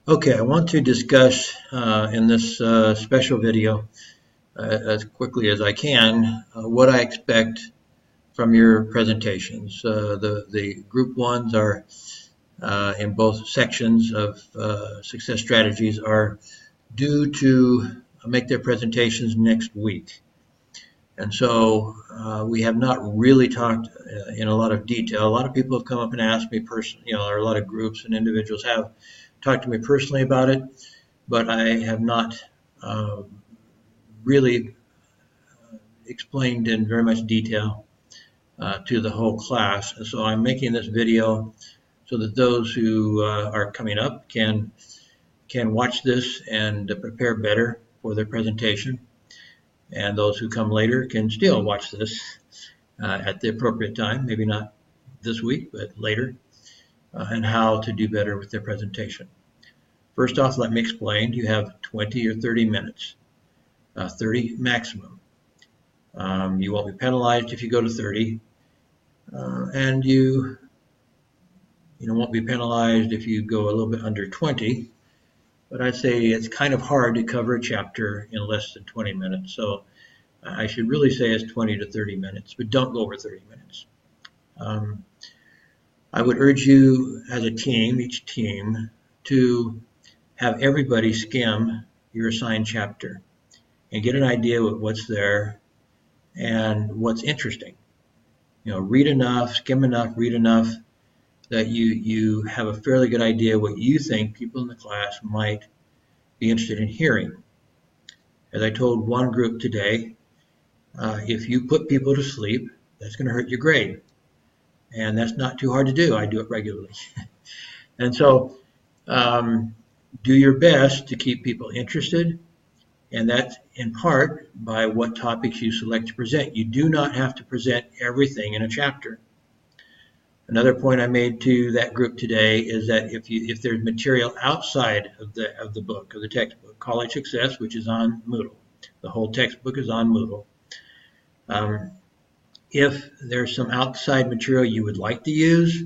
Okay, I want to discuss in this special video as quickly as I can what I expect from your presentations. The group ones are in both sections of success strategies are due to make their presentations next week. And so we have not really talked in a lot of detail. A lot of people have come up and asked me personally, or a lot of groups and individuals have talked to me personally about it, but I have not really explained in very much detail to the whole class. And so I'm making this video so that those who are coming up can watch this and prepare better for their presentation. And those who come later can still watch this at the appropriate time, maybe not this week, but later, and how to do better with their presentation. First off, let me explain. You have 20 or 30 minutes, 30 maximum. You won't be penalized if you go to 30, and you won't be penalized if you go a little bit under 20. But I'd say it's kind of hard to cover a chapter in less than 20 minutes. So I should really say it's 20 to 30 minutes, but don't go over 30 minutes. I would urge you as a team, each team, to have everybody skim your assigned chapter and get an idea of what's there and what's interesting. Read enough, skim enough, read enough that you have a fairly good idea what you think people in the class might be interested in hearing. As I told one group today, if you put people to sleep, that's going to hurt your grade. And that's not too hard to do. I do it regularly. And so do your best to keep people interested. And that's in part by what topics you select to present. You do not have to present everything in a chapter. Another point I made to that group today is that if there's material outside of the book, of the textbook, College Success, which is on Moodle, the whole textbook is on Moodle. If there's some outside material you would like to use,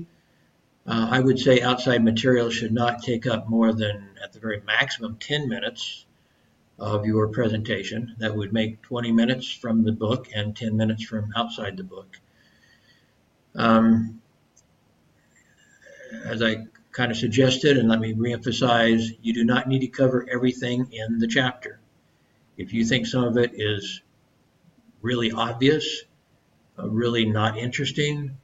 I would say outside material should not take up more than, at the very maximum, 10 minutes of your presentation. That would make 20 minutes from the book and 10 minutes from outside the book. As I kind of suggested, and let me reemphasize, you do not need to cover everything in the chapter. If you think some of it is really obvious, really not interesting,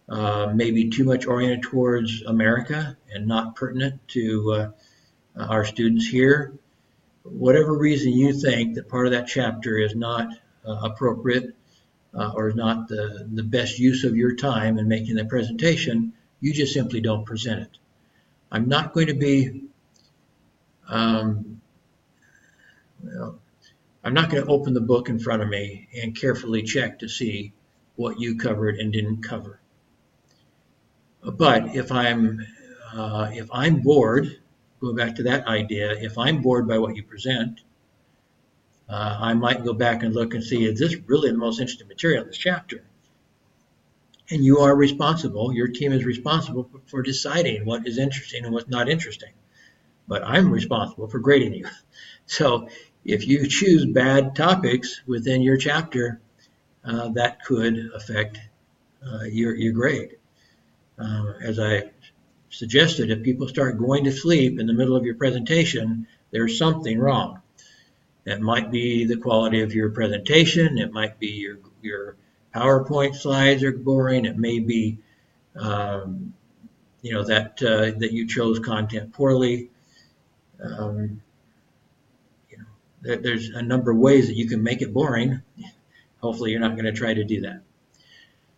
maybe too much oriented towards America and not pertinent to our students here, whatever reason you think that part of that chapter is not appropriate or is not the best use of your time in making the presentation, you just simply don't present it. I'm not going to be, I'm not going to open the book in front of me and carefully check to see what you covered and didn't cover. But if I'm bored, going back to that idea, if I'm bored by what you present, I might go back and look and see, is this really the most interesting material in this chapter? And you are responsible, your team is responsible for deciding what is interesting and what's not interesting. But I'm responsible for grading you. So if you choose bad topics within your chapter, that could affect your grade. As I suggested, if people start going to sleep in the middle of your presentation, there's something wrong. That might be the quality of your presentation. It might be your PowerPoint slides are boring. It may be, that you chose content poorly. There's a number of ways that you can make it boring. Hopefully, you're not going to try to do that.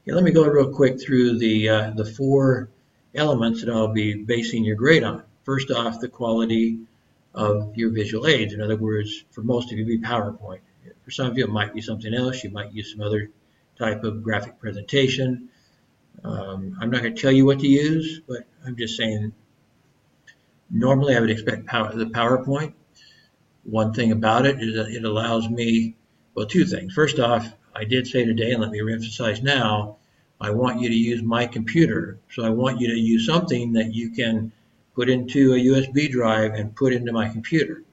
Okay, let me go real quick through the four elements that I'll be basing your grade on. First off, the quality of your visual aids. In other words, for most of you, it'll be PowerPoint. For some of you, it might be something else. You might use some other type of graphic presentation. I'm not going to tell you what to use, but I'm just saying normally I would expect the PowerPoint. One thing about it is that it allows me, well, two things. First off, I did say today, and let me reemphasize now, I want you to use my computer. So I want you to use something that you can put into a USB drive and put into my computer.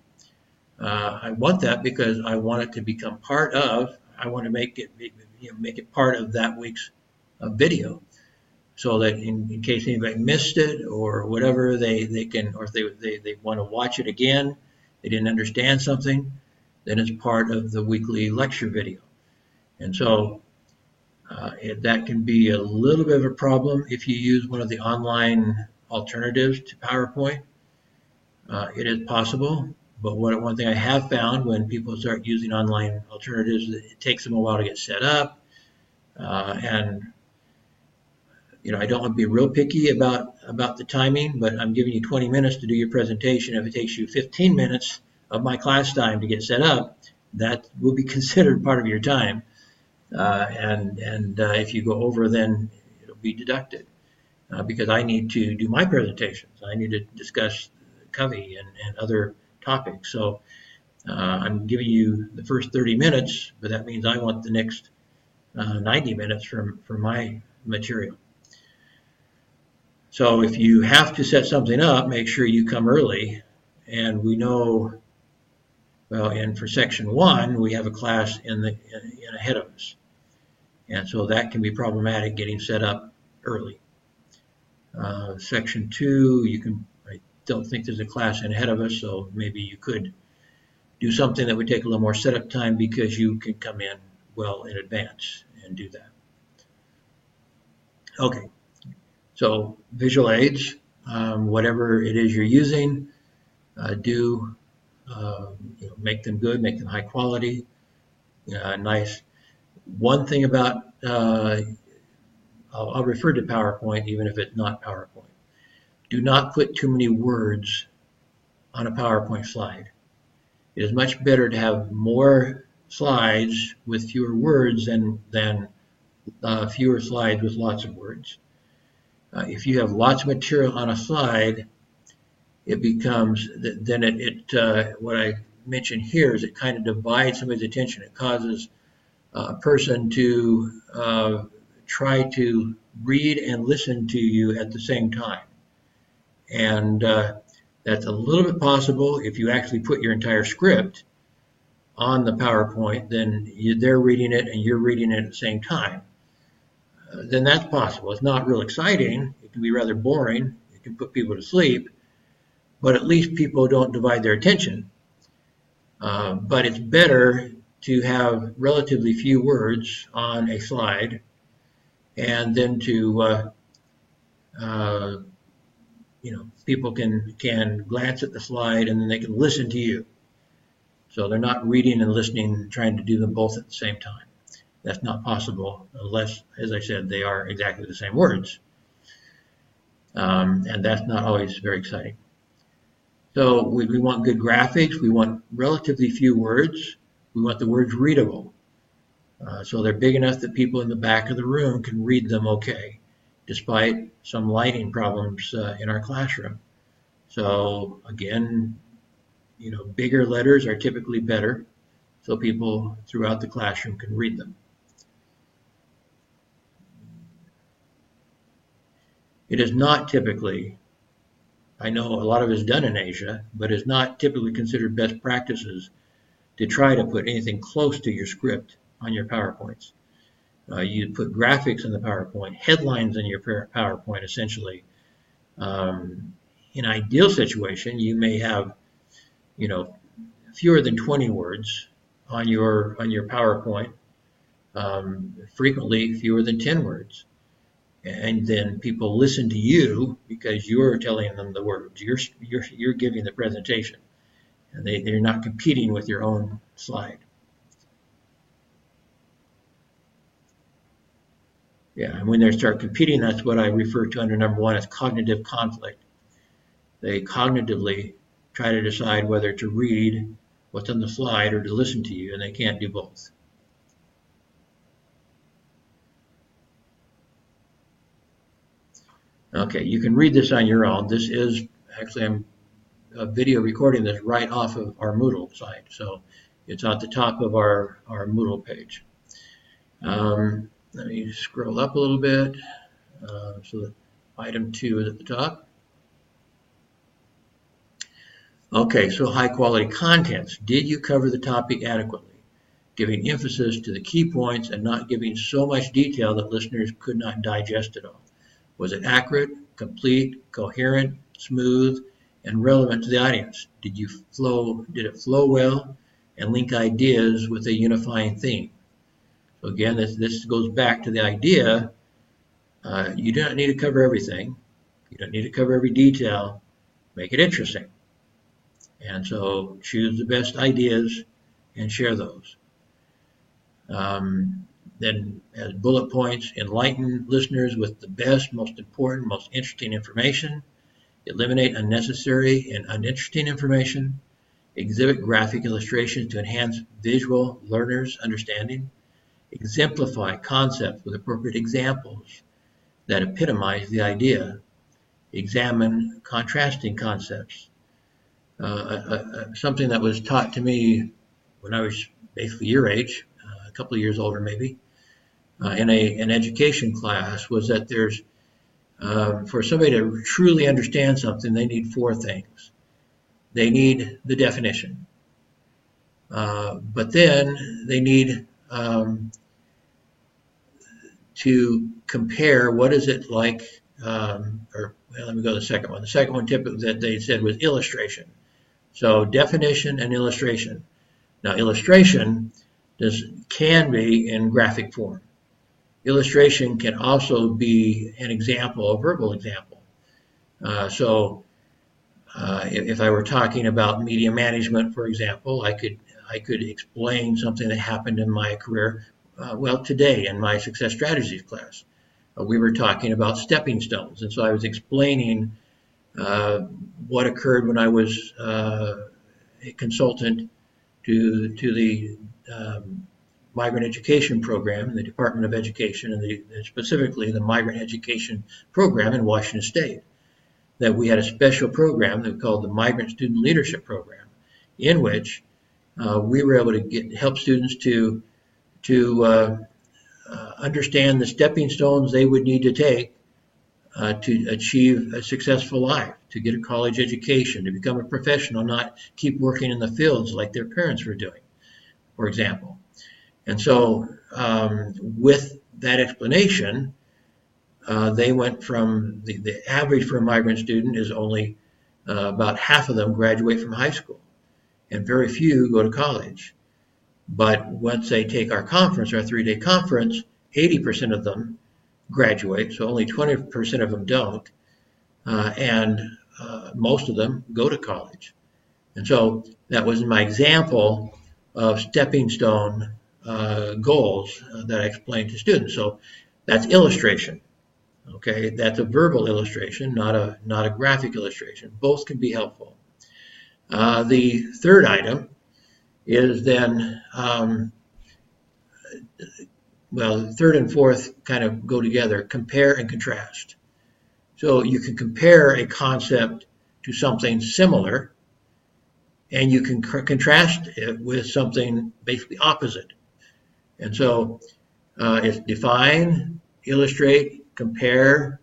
I want that because I want it to become part of, I want to make it part of that week's video, so that in case anybody missed it or whatever, they can, or if they want to watch it again, they didn't understand something, then it's part of the weekly lecture video. And so that can be a little bit of a problem if you use one of the online alternatives to PowerPoint. It is possible, but one thing I have found when people start using online alternatives, it takes them a while to get set up. And I don't want to be real picky about the timing, but I'm giving you 20 minutes to do your presentation. If it takes you 15 minutes of my class time to get set up, that will be considered part of your time. If you go over, then it'll be deducted because I need to do my presentations. I need to discuss Covey and other topics. So I'm giving you the first 30 minutes, but that means I want the next 90 minutes from my material. So if you have to set something up, make sure you come early. And we know, well, and for section 1, we have a class in ahead of us. And so that can be problematic, getting set up early. Section 2, I don't think there's a class in ahead of us, so maybe you could do something that would take a little more setup time because you can come in well in advance and do that. Okay, so visual aids, whatever it is you're using, make them good, make them high quality, nice. One thing about, I'll refer to PowerPoint even if it's not PowerPoint. Do not put too many words on a PowerPoint slide. It is much better to have more slides with fewer words than fewer slides with lots of words. If you have lots of material on a slide, it becomes, then what I mentioned here is it kind of divides somebody's attention. It causes a person to try to read and listen to you at the same time. And that's a little bit possible if you actually put your entire script on the PowerPoint, then they're reading it and you're reading it at the same time. Then that's possible. It's not real exciting. It can be rather boring. It can put people to sleep, but at least people don't divide their attention. But it's better to have relatively few words on a slide, and then to people can glance at the slide and then they can listen to you. So they're not reading and listening, trying to do them both at the same time. That's not possible unless, as I said, they are exactly the same words. And that's not always very exciting. So we want good graphics. We want relatively few words. We want the words readable. So they're big enough that people in the back of the room can read them okay, despite some lighting problems in our classroom. So again, bigger letters are typically better, so people throughout the classroom can read them. It is not typically, I know a lot of it is done in Asia, but it's not typically considered best practices to try to put anything close to your script on your PowerPoints. You put graphics in the PowerPoint, headlines in your PowerPoint essentially. In ideal situation, you may have, fewer than 20 words on your PowerPoint, frequently fewer than 10 words. And then people listen to you because you're telling them the words. You're giving the presentation, and they're not competing with your own slide. Yeah, and when they start competing, that's what I refer to under number 1 as cognitive conflict. They cognitively try to decide whether to read what's on the slide or to listen to you, and they can't do both. Okay, you can read this on your own. This is actually, I'm video recording this right off of our Moodle site, so it's at the top of our Moodle page. Let me scroll up a little bit so that item 2 is at the top. Okay, so high quality contents. Did you cover the topic adequately? Giving emphasis to the key points and not giving so much detail that listeners could not digest it all. Was it accurate, complete, coherent, smooth, and relevant to the audience? Did it flow well and link ideas with a unifying theme? So again, this goes back to the idea, you do not need to cover everything. You don't need to cover every detail. Make it interesting. And so choose the best ideas and share those. Then as bullet points, enlighten listeners with the best, most important, most interesting information. Eliminate unnecessary and uninteresting information. Exhibit graphic illustrations to enhance visual learners' understanding. Exemplify concepts with appropriate examples that epitomize the idea. Examine contrasting concepts. Something that was taught to me when I was basically your age, a couple of years older maybe, in an education class, was that there's for somebody to truly understand something, they need four things. They need the definition, but then they need to compare what is it like, let me go to the second one. The second one typically that they said was illustration. So definition and illustration. Now illustration can be in graphic form. Illustration can also be an example, a verbal example. If I were talking about media management, for example, I could explain something that happened in my career. Today in my success strategies class, we were talking about stepping stones, and so I was explaining what occurred when I was a consultant to the migrant education program in the Department of Education, and specifically the migrant education program in Washington State. That we had a special program that we called the Migrant Student Leadership Program, in which we were able to help students to understand the stepping stones they would need to take to achieve a successful life, to get a college education, to become a professional, not keep working in the fields like their parents were doing, for example. And so with that explanation, they went from the average for a migrant student is only about half of them graduate from high school, and very few go to college. But once they take our conference, our 3-day conference, 80% of them graduate, so only 20% of them don't, and most of them go to college. And so that was my example of stepping stone goals that I explained to students. So that's illustration. Okay, that's a verbal illustration, not a graphic illustration. Both can be helpful. The third item is then, third and fourth kind of go together, compare and contrast. So you can compare a concept to something similar, and you can contrast it with something basically opposite. And so it's define, illustrate, compare,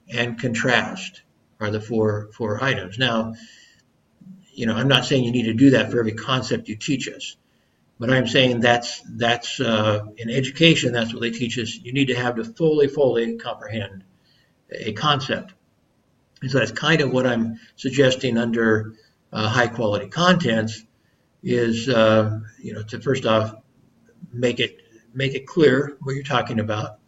and contrast are the four items. Now, I'm not saying you need to do that for every concept you teach us, but I'm saying that's in education, that's what they teach us. You need to have to fully comprehend a concept. And so that's kind of what I'm suggesting under high quality contents is, to first off, make it clear what you're talking about.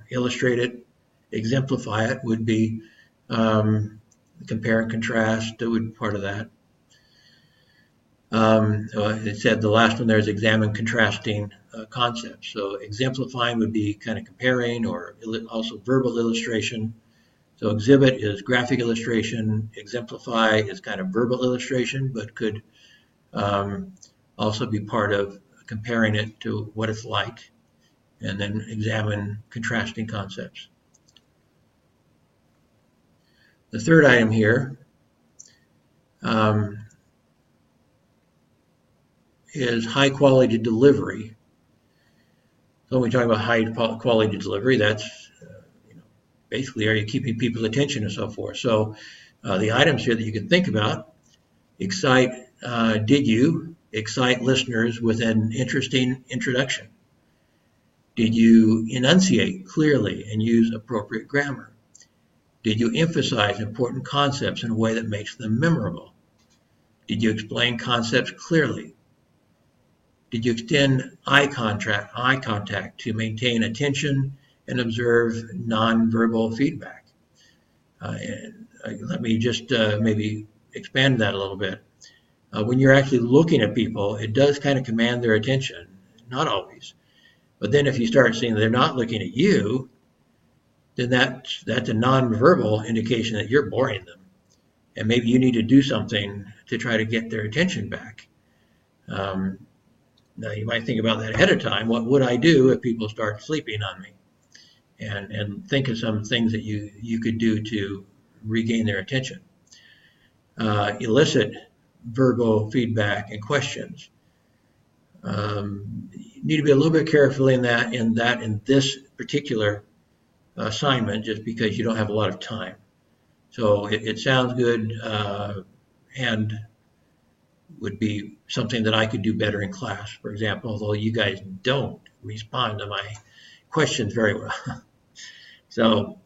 Illustrate it, exemplify it would be compare and contrast. That would be part of that. It said the last one there is examine contrasting concepts. So exemplifying would be kind of comparing, or also verbal illustration. So exhibit is graphic illustration. Exemplify is kind of verbal illustration, but could also be part of comparing it to what it's like. And then examine contrasting concepts. The third item here is high quality delivery. So when we talk about high quality delivery, that's basically, are you keeping people's attention and so forth? So The items here that you can think about: did you excite listeners with an interesting introduction? Did you enunciate clearly and use appropriate grammar? Did you emphasize important concepts in a way that makes them memorable? Did you explain concepts clearly? Did you extend eye contact to maintain attention and observe nonverbal feedback? Let me just maybe expand that a little bit. When you're actually looking at people, it does kind of command their attention, not always. But then if you start seeing they're not looking at you, then that's a nonverbal indication that you're boring them. And maybe you need to do something to try to get their attention back. Now you might think about that ahead of time. What would I do if people start sleeping on me? And think of some things that you could do to regain their attention. Elicit verbal feedback and questions. You need to be a little bit careful in this particular assignment, just because you don't have a lot of time. So it sounds good and would be something that I could do better in class, for example, although you guys don't respond to my questions very well. So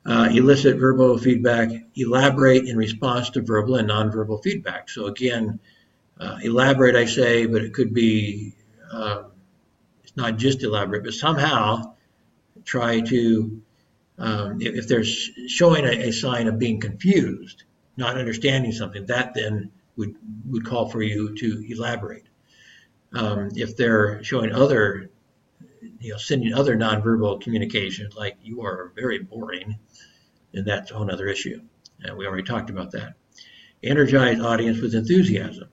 elicit verbal feedback, elaborate in response to verbal and nonverbal feedback. So again, elaborate, I say, but it could be, it's not just elaborate, but somehow try to, if they're showing a sign of being confused, not understanding something, that then would call for you to elaborate. If they're showing other, sending other nonverbal communication, like you are very boring, then that's a whole other issue. And we already talked about that. Energize audience with enthusiasm.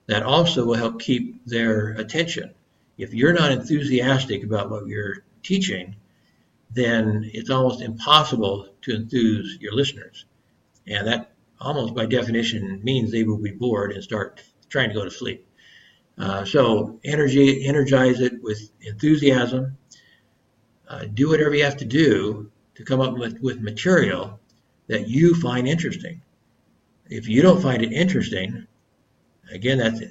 That also will help keep their attention. If you're not enthusiastic about what you're teaching, then it's almost impossible to enthuse your listeners. And that almost by definition means they will be bored and start trying to go to sleep. So energize it with enthusiasm. Do whatever you have to do to come up with material that you find interesting. If you don't find it interesting, again, that's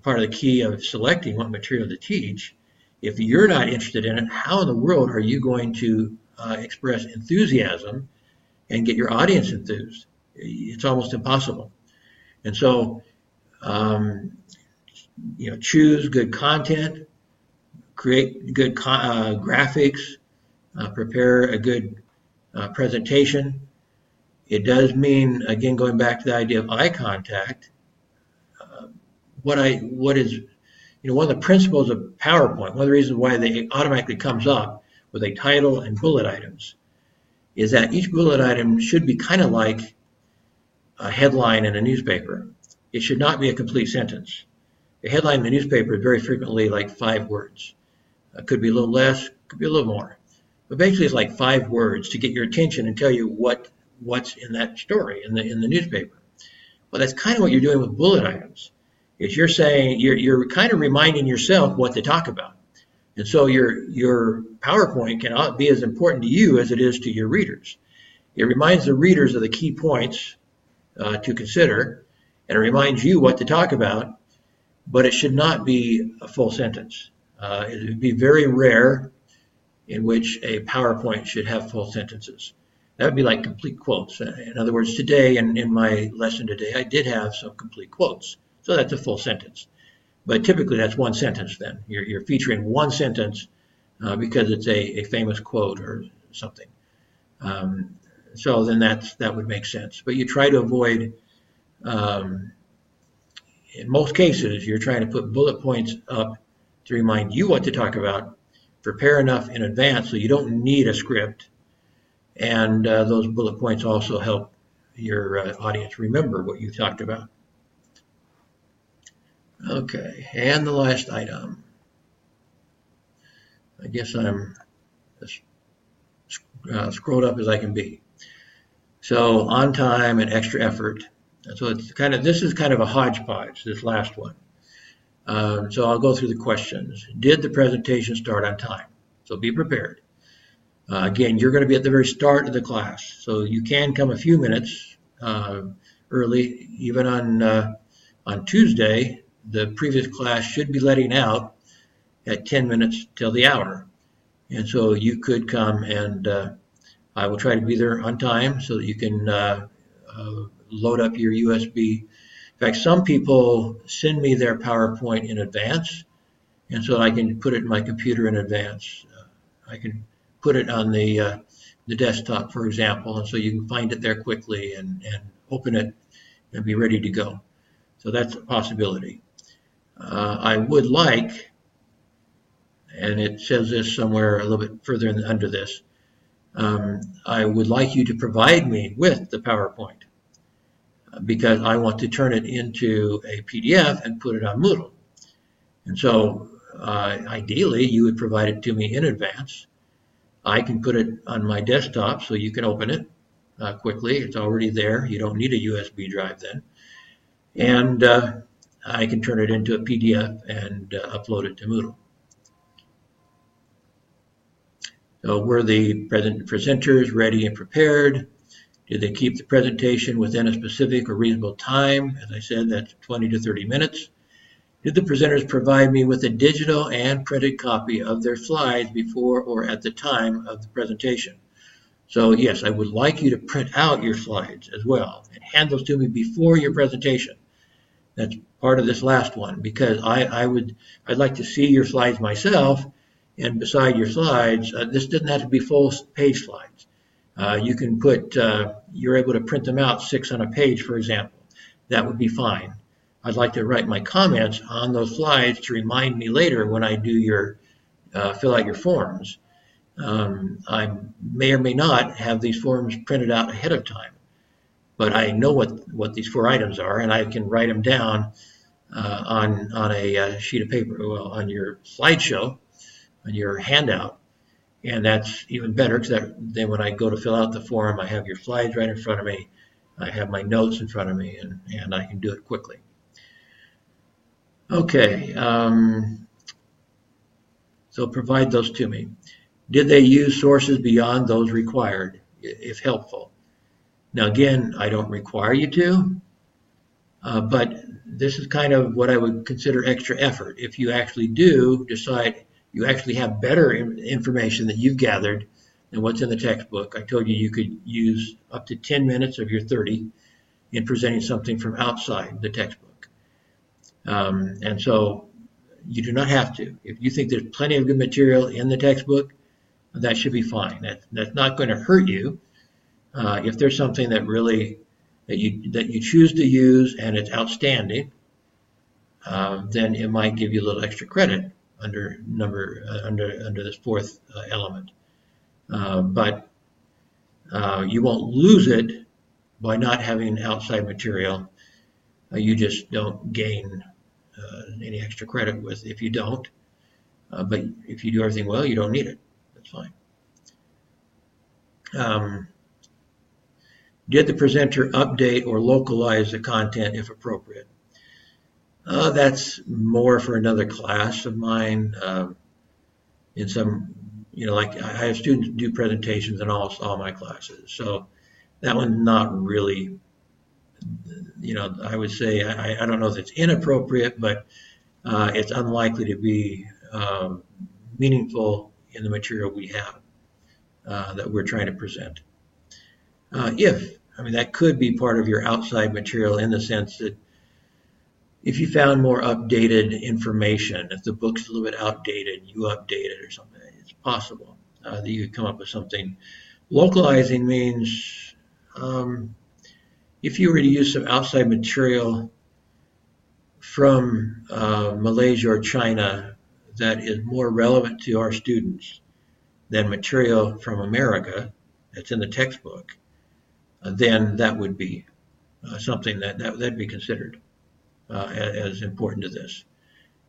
part of the key of selecting what material to teach. If you're not interested in it, how in the world are you going to express enthusiasm and get your audience enthused? It's almost impossible. And so, choose good content, create good graphics, prepare a good presentation. It does mean, again, going back to the idea of eye contact. One of the principles of PowerPoint, one of the reasons why it automatically comes up with a title and bullet items, is that each bullet item should be kind of like a headline in a newspaper. It should not be a complete sentence. A headline in the newspaper is very frequently like 5 words. It could be a little less, could be a little more. But basically it's like 5 words to get your attention and tell you what's in that story in the newspaper. Well, that's kind of what you're doing with bullet items. Is you're saying, you're kind of reminding yourself what to talk about. And so your PowerPoint can be as important to you as it is to your readers. It reminds the readers of the key points to consider, and it reminds you what to talk about, but it should not be a full sentence. It would be very rare in which a PowerPoint should have full sentences. That would be like complete quotes. In other words, today, in my lesson today, I did have some complete quotes. So that's a full sentence. But typically that's one sentence then. You're featuring one sentence because it's a famous quote or something. So then that would make sense. But you try to avoid, in most cases, you're trying to put bullet points up to remind you what to talk about, prepare enough in advance so you don't need a script, and those bullet points also help your audience remember what you talked about. Okay, and the last item. I guess I'm as scrolled up as I can be. So on time and extra effort. So this is kind of a hodgepodge, this last one. So I'll go through the questions. Did the presentation start on time? So be prepared. Again, you're going to be at the very start of the class, so you can come a few minutes early. Even on Tuesday, the previous class should be letting out at 10 minutes till the hour. And so you could come, and I will try to be there on time so that you can load up your USB. In fact, some people send me their PowerPoint in advance, and so I can put it in my computer in advance. I can put it on the desktop, for example, and so you can find it there quickly and open it and be ready to go. So that's a possibility. I would like, and it says this somewhere a little bit further under this, I would like you to provide me with the PowerPoint because I want to turn it into a PDF and put it on Moodle. And so ideally, you would provide it to me in advance. I can put it on my desktop so you can open it quickly. It's already there. You don't need a USB drive then. And I can turn it into a PDF and upload it to Moodle. So were the presenters ready and prepared? Did they keep the presentation within a specific or reasonable time? As I said, that's 20 to 30 minutes. Did the presenters provide me with a digital and printed copy of their slides before or at the time of the presentation? So yes, I would like you to print out your slides as well and hand those to me before your presentation. That's part of this last one because I'd like to see your slides myself, and beside your slides, this doesn't have to be full page slides. You can put, you're able to print them out 6 on a page, for example. That would be fine. I'd like to write my comments on those slides to remind me later when I do your fill out your forms. I may or may not have these forms printed out ahead of time, but I know what these 4 items are, and I can write them down on a sheet of paper, well, on your slideshow, on your handout, and that's even better because then when I go to fill out the form, I have your slides right in front of me, I have my notes in front of me, and I can do it quickly. Okay, so provide those to me. Did they use sources beyond those required, if helpful? Now again, I don't require you to, but this is kind of what I would consider extra effort. If you actually do decide you actually have better information that you've gathered than what's in the textbook, I told you you could use up to 10 minutes of your 30 in presenting something from outside the textbook. And so you do not have to. If you think there's plenty of good material in the textbook, that should be fine. That's not going to hurt you. If there's something that really that you choose to use and it's outstanding, then it might give you a little extra credit under this 4th element. But you won't lose it by not having outside material. You just don't gain any extra credit with if you don't. But if you do everything well, you don't need it. That's fine. Did the presenter update or localize the content if appropriate? That's more for another class of mine. In some, like I have students do presentations in all my classes. So that one's not really, I would say, I don't know if it's inappropriate, but it's unlikely to be meaningful in the material we have that we're trying to present. That could be part of your outside material in the sense that if you found more updated information, if the book's a little bit outdated, you update it or something, it's possible that you could come up with something. Localizing means if you were to use some outside material from Malaysia or China that is more relevant to our students than material from America that's in the textbook, then that would be something that'd be considered as important to this.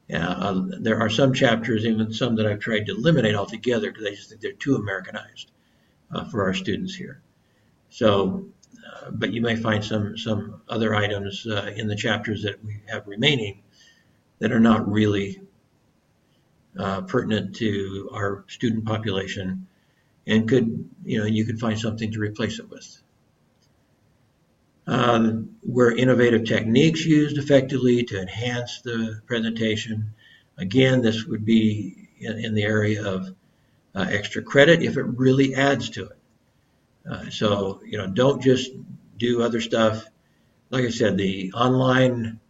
There are some chapters, even some that I've tried to eliminate altogether because I just think they're too Americanized for our students here. So, but you may find some other items in the chapters that we have remaining that are not really pertinent to our student population, and you could find something to replace it with. Were innovative techniques used effectively to enhance the presentation? Again, this would be in the area of extra credit if it really adds to it. So, don't just do other stuff. Like I said, the online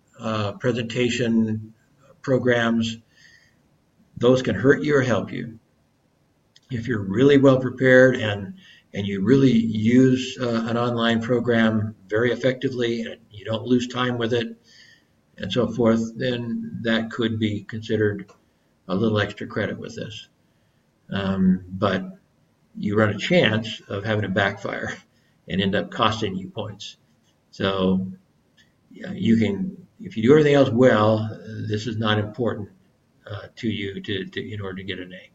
presentation programs, those can hurt you or help you. If you're really well prepared and you really use an online program very effectively and you don't lose time with it and so forth, then that could be considered a little extra credit with this. But you run a chance of having it backfire and end up costing you points. So you can, if you do everything else well, this is not important to you in order to get an A.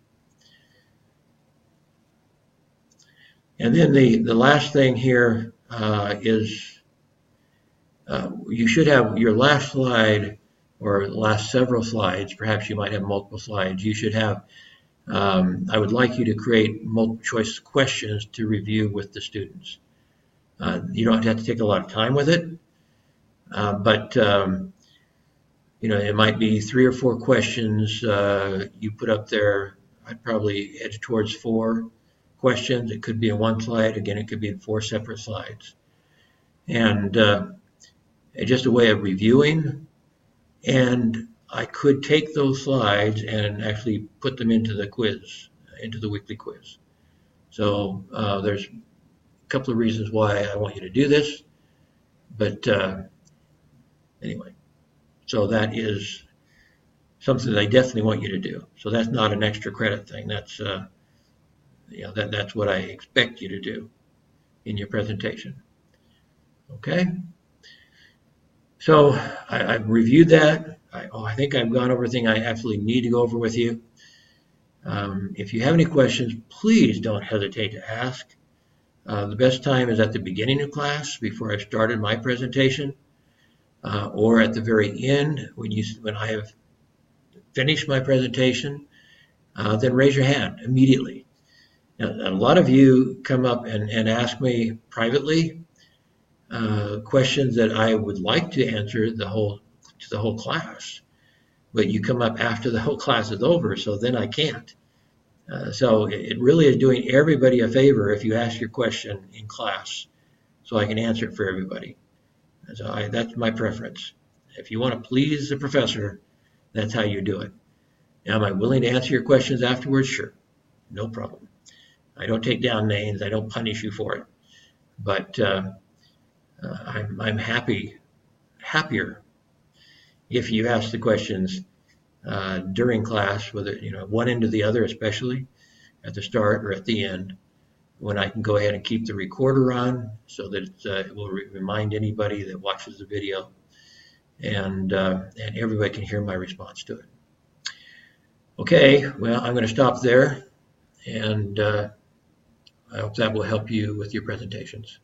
And then the last thing here is you should have your last slide or last several slides. Perhaps you might have multiple slides. You should have, I would like you to create multiple choice questions to review with the students. You don't have to take a lot of time with it, but it might be 3 or 4 questions you put up there. I'd probably edge towards 4 questions. It could be in one slide. Again, it could be in 4 separate slides. And just a way of reviewing. And I could take those slides and actually put them into the quiz, into the weekly quiz. So there's a couple of reasons why I want you to do this. But anyway, so that is something that I definitely want you to do. So that's not an extra credit thing. That's that's what I expect you to do in your presentation. Okay. So I've reviewed that. I think I've gone over everything I absolutely need to go over with you. If you have any questions, please don't hesitate to ask. The best time is at the beginning of class before I've started my presentation, or at the very end when I have finished my presentation. Then raise your hand immediately. Now, a lot of you come up and ask me privately questions that I would like to answer to the whole class, but you come up after the whole class is over, so then I can't. So it really is doing everybody a favor if you ask your question in class, so I can answer it for everybody. So that's my preference. If you want to please the professor, that's how you do it. Now, am I willing to answer your questions afterwards? Sure, no problem. I don't take down names. I don't punish you for it. But I'm happier if you ask the questions during class, whether one end or the other, especially at the start or at the end, when I can go ahead and keep the recorder on so that it will remind anybody that watches the video, and everybody can hear my response to it. Okay, well, I'm going to stop there, and I hope that will help you with your presentations.